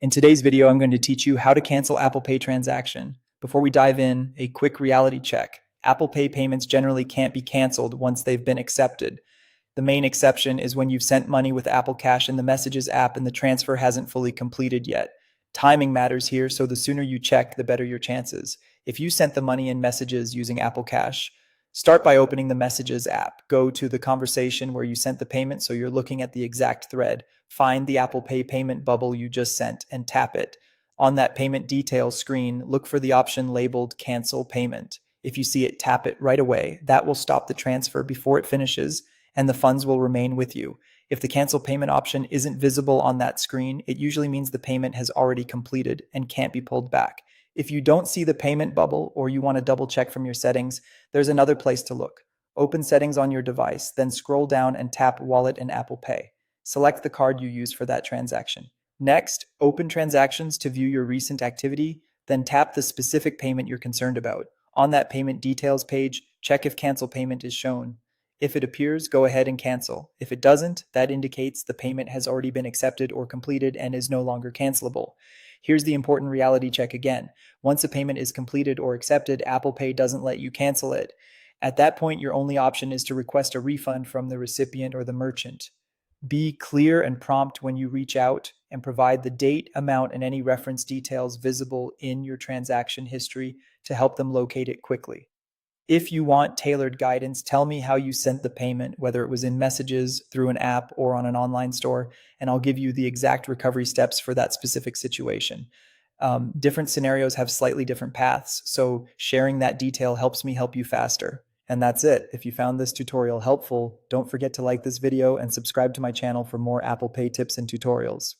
In today's video, I'm going to teach you how to cancel Apple Pay transaction. Before we dive in, a quick reality check. Apple Pay payments generally can't be canceled once they've been accepted. The main exception is when you've sent money with Apple Cash in the Messages app and the transfer hasn't fully completed yet. Timing matters here, so the sooner you check, the better your chances. If you sent the money in Messages using Apple Cash, start by opening the Messages app. Go to the conversation where you sent the payment so you're looking at the exact thread. Find the Apple Pay payment bubble you just sent and tap it. On that payment details screen, look for the option labeled Cancel Payment. If you see it, tap it right away. That will stop the transfer before it finishes, and the funds will remain with you. If the cancel payment option isn't visible on that screen, it usually means the payment has already completed and can't be pulled back. If you don't see the payment bubble or you want to double check from your settings, there's another place to look. Open Settings on your device, then scroll down and tap Wallet and Apple Pay. Select the card you used for that transaction. Next, open Transactions to view your recent activity, then tap the specific payment you're concerned about. On that payment details page, check if cancel payment is shown. If it appears, go ahead and cancel. If it doesn't, that indicates the payment has already been accepted or completed and is no longer cancelable. Here's the important reality check again. Once a payment is completed or accepted, Apple Pay doesn't let you cancel it. At that point, your only option is to request a refund from the recipient or the merchant. Be clear and prompt when you reach out and provide the date, amount, and any reference details visible in your transaction history to help them locate it quickly. If you want tailored guidance, tell me how you sent the payment, whether it was in Messages, through an app, or on an online store, and I'll give you the exact recovery steps for that specific situation. Different scenarios have slightly different paths, so sharing that detail helps me help you faster. And that's it. If you found this tutorial helpful, don't forget to like this video and subscribe to my channel for more Apple Pay tips and tutorials.